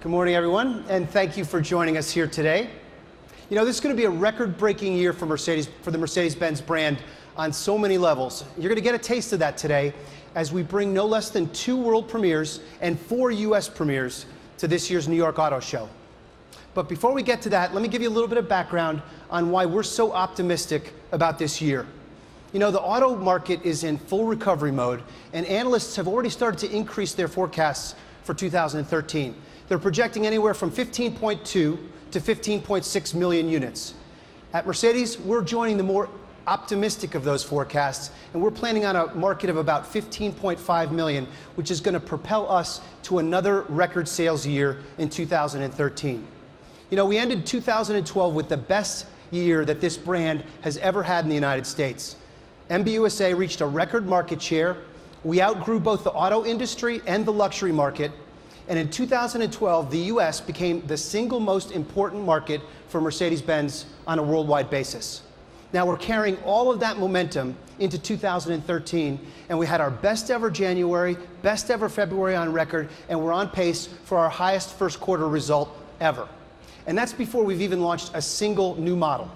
Good morning, everyone, and thank you for joining us here today. You know, this is going to be a record-breaking year for the Mercedes-Benz brand on so many levels. You're going to get a taste of that today as we bring no less than 2 world premieres and 4 US premieres to this year's New York Auto Show. But before we get to that, let me give you a little bit of background on why we're so optimistic about this year. You know, the auto market is in full recovery mode, and analysts have already started to increase their forecasts for 2013. They're projecting anywhere from 15.2 to 15.6 million units. At Mercedes, we're joining the more optimistic of those forecasts, and we're planning on a market of about 15.5 million, which is going to propel us to another record sales year in 2013. You know, we ended 2012 with the best year that this brand has ever had in the United States. MBUSA reached a record market share. We outgrew both the auto industry and the luxury market. And in 2012, the US became the single most important market for Mercedes-Benz on a worldwide basis. Now we're carrying all of that momentum into 2013, and we had our best ever January, best ever February on record, and we're on pace for our highest first quarter result ever. And that's before we've even launched a single new model.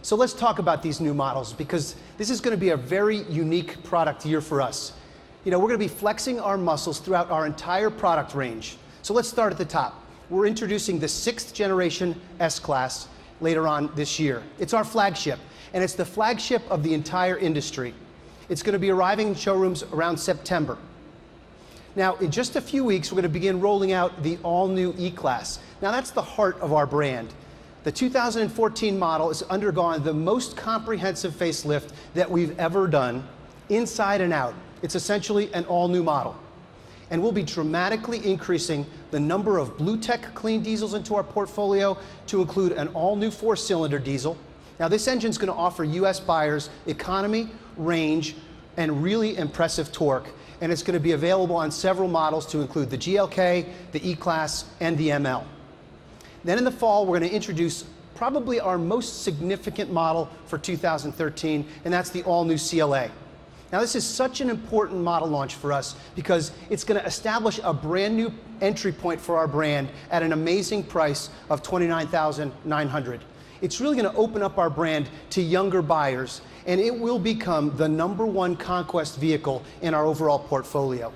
So let's talk about these new models, because this is going to be a very unique product year for us. You know, we're going to be flexing our muscles throughout our entire product range. So let's start at the top. We're introducing the 6th generation S-Class later on this year. It's our flagship, and it's the flagship of the entire industry. It's going to be arriving in showrooms around September. Now, in just a few weeks, we're going to begin rolling out the all-new E-Class. Now, that's the heart of our brand. The 2014 model has undergone the most comprehensive facelift that we've ever done, inside and out. It's essentially an all-new model. And we'll be dramatically increasing the number of Blue Tech clean diesels into our portfolio to include an all-new 4-cylinder diesel. Now, this engine's going to offer US buyers economy, range, and really impressive torque. And it's going to be available on several models to include the GLK, the E-Class, and the ML. Then in the fall, we're going to introduce probably our most significant model for 2013, and that's the all-new CLA. Now, this is such an important model launch for us because it's going to establish a brand new entry point for our brand at an amazing price of $29,900. It's really going to open up our brand to younger buyers, and it will become the #1 conquest vehicle in our overall portfolio.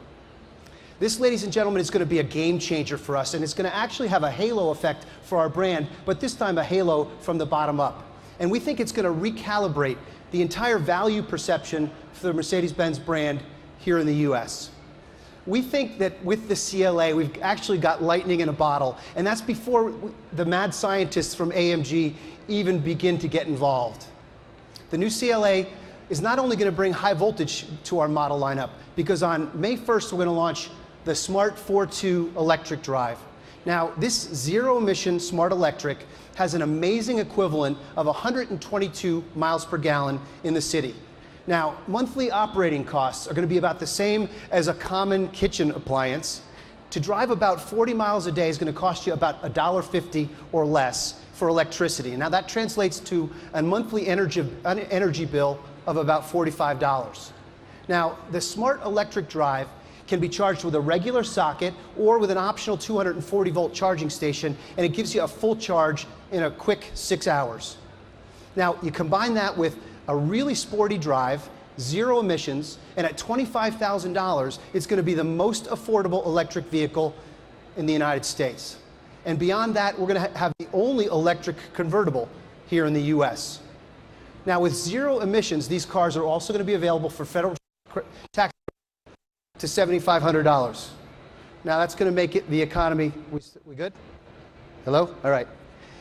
This, ladies and gentlemen, is going to be a game changer for us, and it's going to actually have a halo effect for our brand, but this time a halo from the bottom up. And we think it's going to recalibrate the entire value perception for the Mercedes-Benz brand here in the US. We think that with the CLA, we've actually got lightning in a bottle, and that's before the mad scientists from AMG even begin to get involved. The new CLA is not only going to bring high voltage to our model lineup, because on May 1st, we're going to launch the Smart 4.2 electric drive. Now, this zero-emission Smart Electric has an amazing equivalent of 122 miles per gallon in the city. Now, monthly operating costs are going to be about the same as a common kitchen appliance. To drive about 40 miles a day is going to cost you about $1.50 or less for electricity. Now, that translates to a monthly energy bill of about $45. Now, the Smart Electric drive can be charged with a regular socket or with an optional 240-volt charging station, and it gives you a full charge in a quick 6 hours. Now, you combine that with a really sporty drive, 0 emissions, and at $25,000, it's going to be the most affordable electric vehicle in the United States. And beyond that, we're going to have the only electric convertible here in the US. Now, with 0 emissions, these cars are also going to be available for federal tax to $7,500. Now, that's going to make it the economy. We good? Hello? All right.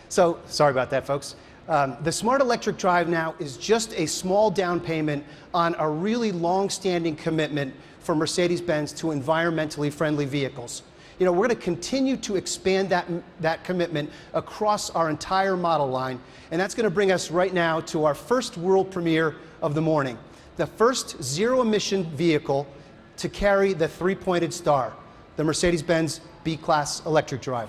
So, sorry about that, folks. The Smart Electric Drive now is just a small down payment on a really long-standing commitment for Mercedes-Benz to environmentally friendly vehicles. You know, we're going to continue to expand that commitment across our entire model line, and that's going to bring us right now to our first world premiere of the morning, the first zero-emission vehicle to carry the 3-pointed star, the Mercedes-Benz B-Class electric drive.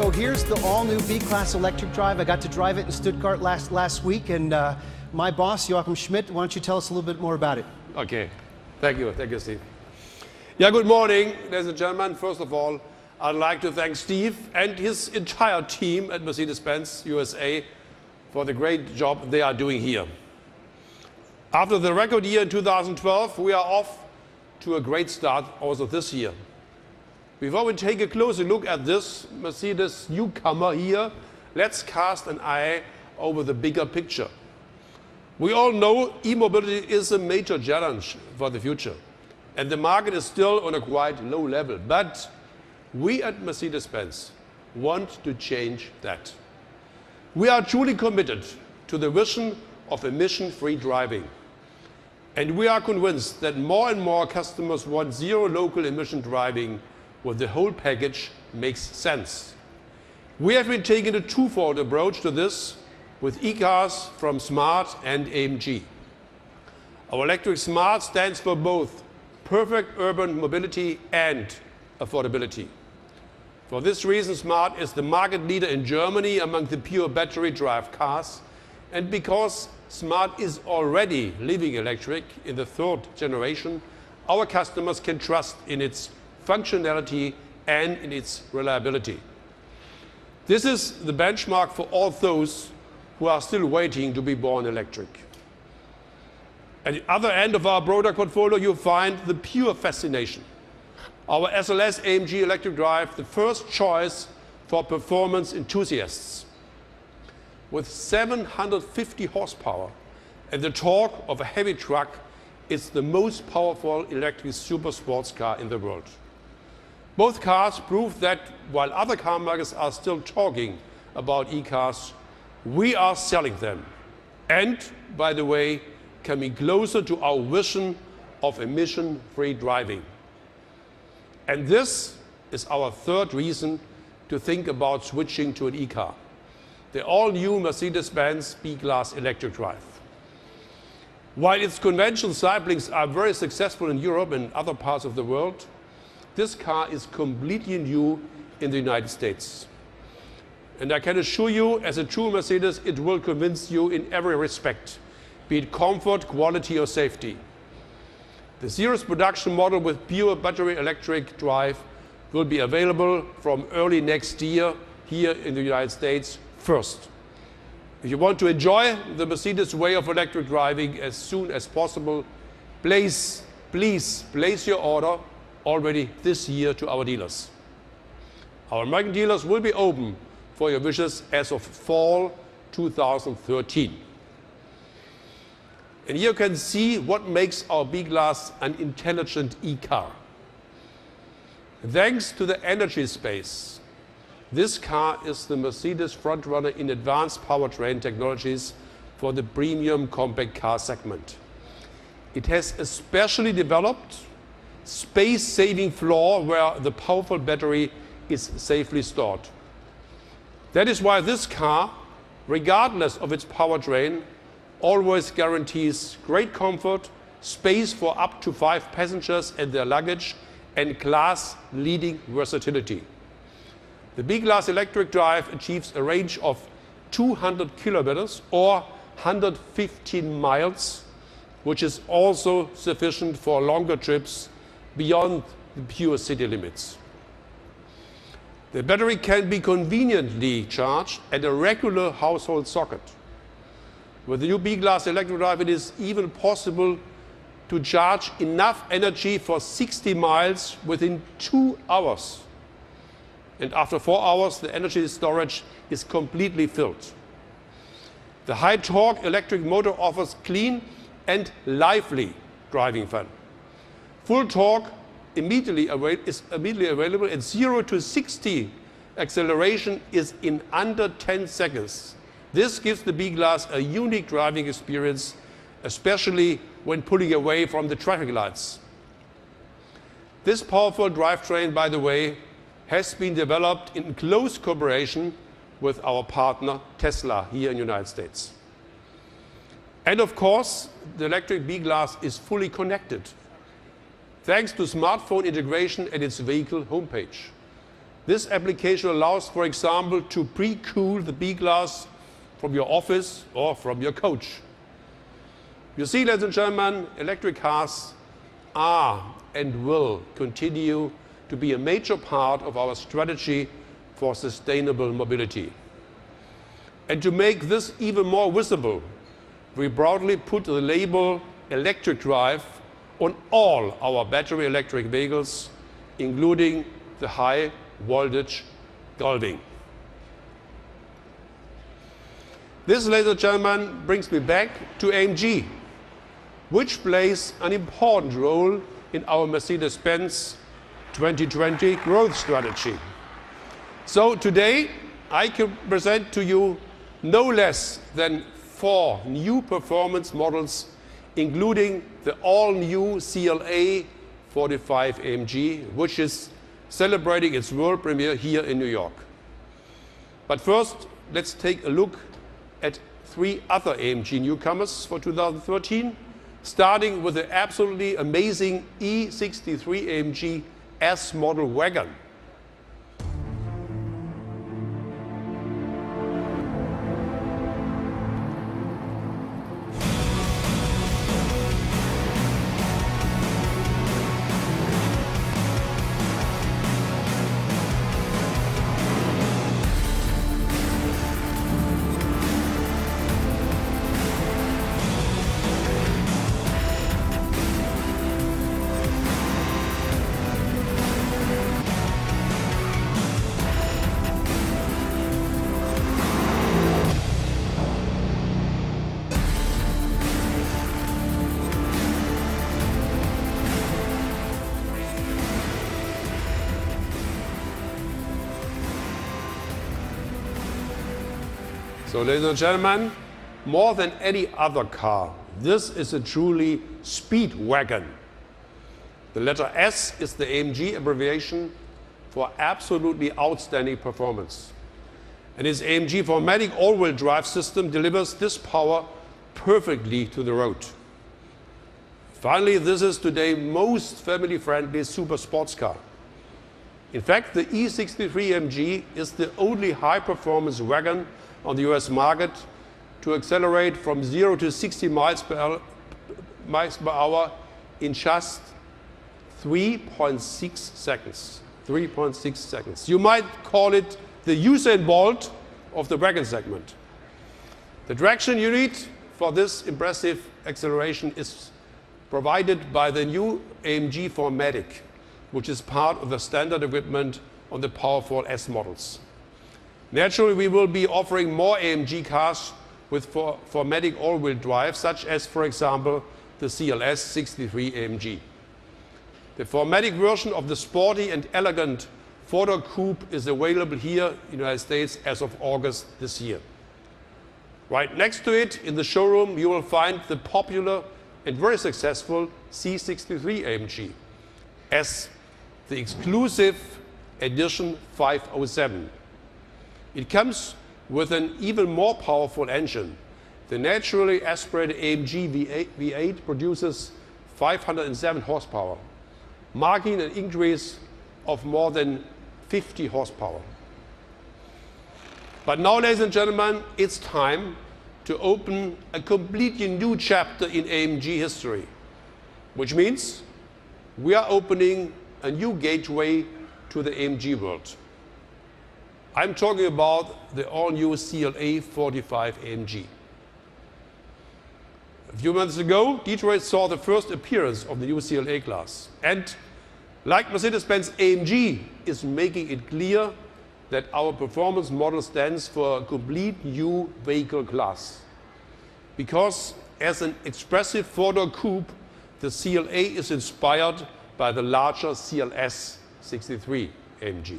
So here's the all-new B-Class electric drive. I got to drive it in Stuttgart last week, and my boss, Joachim Schmidt, why don't you tell us a little bit more about it? Okay, thank you, Steve. Yeah, good morning, ladies and gentlemen. First of all, I'd like to thank Steve and his entire team at Mercedes-Benz USA for the great job they are doing here. After the record year in 2012, we are off to a great start also this year. Before we take a closer look at this Mercedes newcomer here, let's cast an eye over the bigger picture. We all know e-mobility is a major challenge for the future, and the market is still on a quite low level. But we at Mercedes-Benz want to change that. We are truly committed to the vision of emission-free driving. And we are convinced that more and more customers want zero local emission driving, where the whole package makes sense. We have been taking a twofold approach to this with e-cars from Smart and AMG. Our electric Smart stands for both perfect urban mobility and affordability. For this reason, Smart is the market leader in Germany among the pure battery drive cars, and because Smart is already living electric in the third generation, our customers can trust in its functionality and in its reliability. This is the benchmark for all those who are still waiting to be born electric. At the other end of our product portfolio, you find the pure fascination. Our SLS AMG electric drive, the first choice for performance enthusiasts. With 750 horsepower and the torque of a heavy truck, it's the most powerful electric super sports car in the world. Both cars prove that while other car makers are still talking about e-cars, we are selling them. And, by the way, coming closer to our vision of emission-free driving. And this is our third reason to think about switching to an e-car. The all-new Mercedes-Benz B-Class electric drive. While its conventional siblings are very successful in Europe and other parts of the world, this car is completely new in the United States. And I can assure you, as a true Mercedes, it will convince you in every respect, be it comfort, quality, or safety. The series production model with pure battery electric drive will be available from early next year here in the United States first. If you want to enjoy the Mercedes way of electric driving as soon as possible, please place your order already this year to our dealers. Our American dealers will be open for your wishes as of fall 2013. And here you can see what makes our B-Class an intelligent e-car. Thanks to the energy space, this car is the Mercedes frontrunner in advanced powertrain technologies for the premium compact car segment. It has a specially developed space-saving floor where the powerful battery is safely stored. That is why this car, regardless of its powertrain, always guarantees great comfort, space for up to 5 passengers and their luggage, and class-leading versatility. The B-Class electric drive achieves a range of 200 kilometers or 115 miles, which is also sufficient for longer trips beyond the pure city limits. The battery can be conveniently charged at a regular household socket. With the new B-Class electric drive, it is even possible to charge enough energy for 60 miles within 2 hours. And after 4 hours, the energy storage is completely filled. The high torque electric motor offers clean and lively driving fun. Full torque is immediately available, and 0 to 60 acceleration is in under 10 seconds. This gives the B-Class a unique driving experience, especially when pulling away from the traffic lights. This powerful drivetrain, by the way, has been developed in close cooperation with our partner Tesla here in the United States. And of course, the electric B-Class is fully connected, thanks to smartphone integration at its vehicle homepage. This application allows, for example, to pre-cool the B-class from your office or from your coach. You see, ladies and gentlemen, electric cars are and will continue to be a major part of our strategy for sustainable mobility. And to make this even more visible, we proudly put the label electric drive on all our battery electric vehicles, including the high voltage Golding. This, ladies and gentlemen, brings me back to AMG, which plays an important role in our Mercedes-Benz 2020 growth strategy. So today, I can present to you no less than 4 new performance models, including the all-new CLA 45 AMG, which is celebrating its world premiere here in New York. But first, let's take a look at 3 other AMG newcomers for 2013, starting with the absolutely amazing E63 AMG S model wagon. So, ladies and gentlemen, more than any other car, this is a truly speed wagon. The letter S is the AMG abbreviation for absolutely outstanding performance. And its AMG 4MATIC all-wheel drive system delivers this power perfectly to the road. Finally, this is today's most family-friendly super sports car. In fact, the E63 AMG is the only high-performance wagon on the US market to accelerate from 0 to 60 miles per hour in just 3.6 seconds. 3.6 seconds. You might call it the Usain Bolt of the wagon segment. The traction you need for this impressive acceleration is provided by the new AMG 4MATIC, which is part of the standard equipment on the powerful S models. Naturally, we will be offering more AMG cars with 4MATIC all-wheel drive, such as, for example, the CLS 63 AMG. The 4MATIC version of the sporty and elegant 4-door coupe is available here in the United States as of August this year. Right next to it, in the showroom, you will find the popular and very successful C63 AMG as the exclusive edition 507. It comes with an even more powerful engine. The naturally aspirated AMG V8 produces 507 horsepower, marking an increase of more than 50 horsepower. But now, ladies and gentlemen, it's time to open a completely new chapter in AMG history, which means we are opening a new gateway to the AMG world. I'm talking about the all-new CLA 45 AMG. A few months ago, Detroit saw the first appearance of the new CLA class. And like Mercedes-Benz, AMG is making it clear that our performance model stands for a complete new vehicle class. Because as an expressive 4-door coupe, the CLA is inspired by the larger CLS 63 AMG.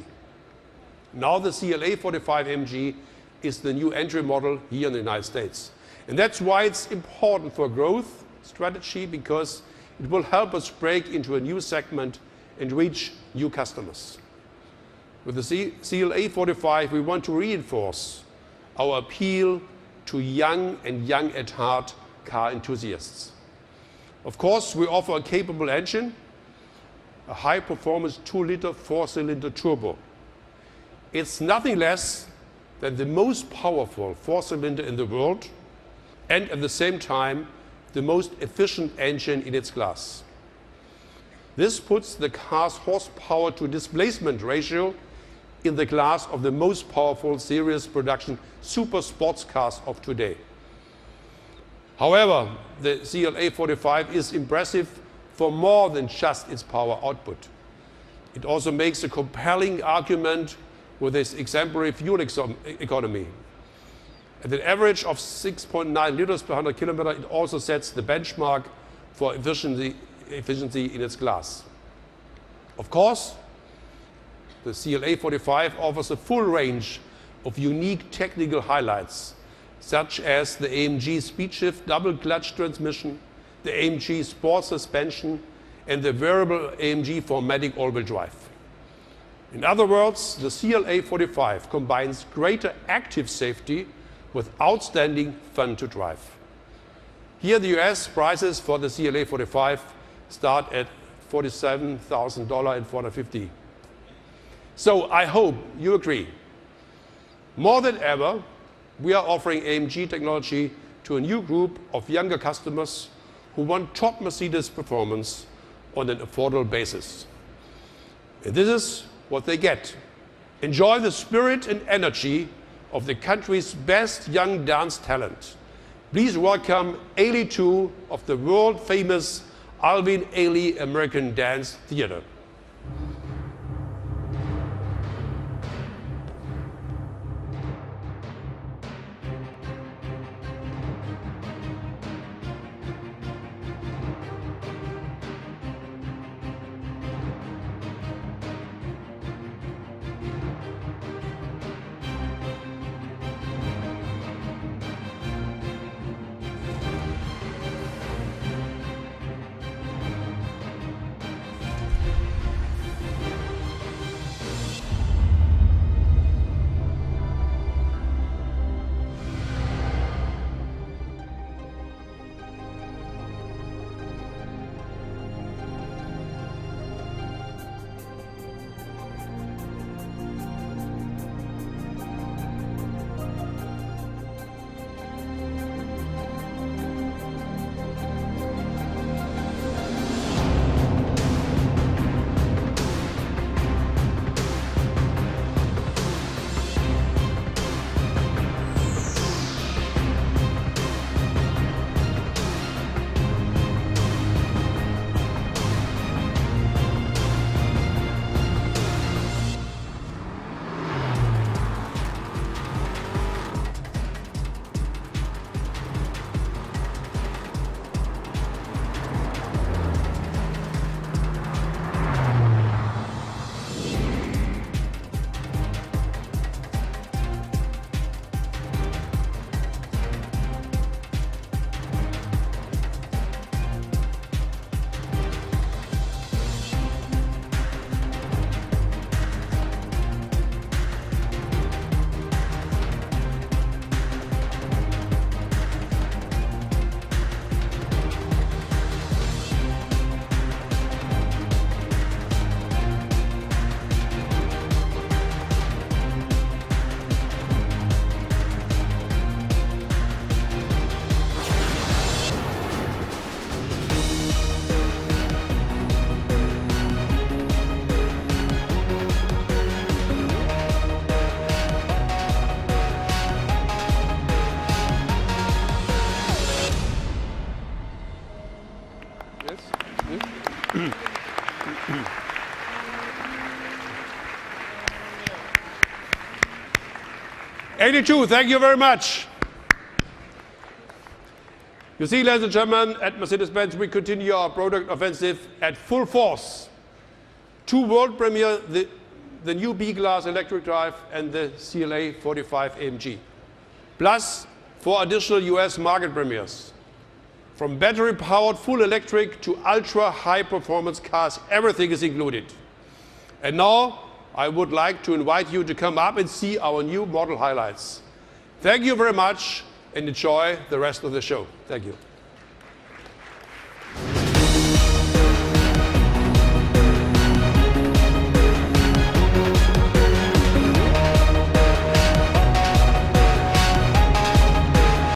Now the CLA 45 AMG is the new entry model here in the United States. And that's why it's important for growth strategy, because it will help us break into a new segment and reach new customers. With the CLA 45, we want to reinforce our appeal to young and young at heart car enthusiasts. Of course, we offer a capable engine, a high-performance 2-liter 4-cylinder turbo. It's nothing less than the most powerful four-cylinder in the world, and at the same time, the most efficient engine in its class. This puts the car's horsepower to displacement ratio in the class of the most powerful series production super sports cars of today. However, the CLA 45 is impressive for more than just its power output. It also makes a compelling argument with its exemplary fuel economy. At an average of 6.9 liters per 100 kilometer, it also sets the benchmark for efficiency in its class. Of course, the CLA 45 offers a full range of unique technical highlights, such as the AMG speed-shift double-clutch transmission, the AMG sport suspension, and the variable AMG 4MATIC all-wheel drive. In other words, the CLA 45 combines greater active safety with outstanding fun to drive. Here, the US prices for the CLA 45 start at $47,000 and $450. So I hope you agree. More than ever, we are offering AMG technology to a new group of younger customers who want top Mercedes performance on an affordable basis. And this is what they get. Enjoy the spirit and energy of the country's best young dance talent. Please welcome Ailey 2 of the world-famous Alvin Ailey American Dance Theater. '82, thank you very much. You see, ladies and gentlemen, at Mercedes-Benz, we continue our product offensive at full force. Two world premiere, the new B-Class electric drive and the CLA 45 AMG. Plus 4 additional US market premieres. From battery-powered full electric to ultra-high performance cars, everything is included. And now, I would like to invite you to come up and see our new model highlights. Thank you very much and enjoy the rest of the show. Thank you.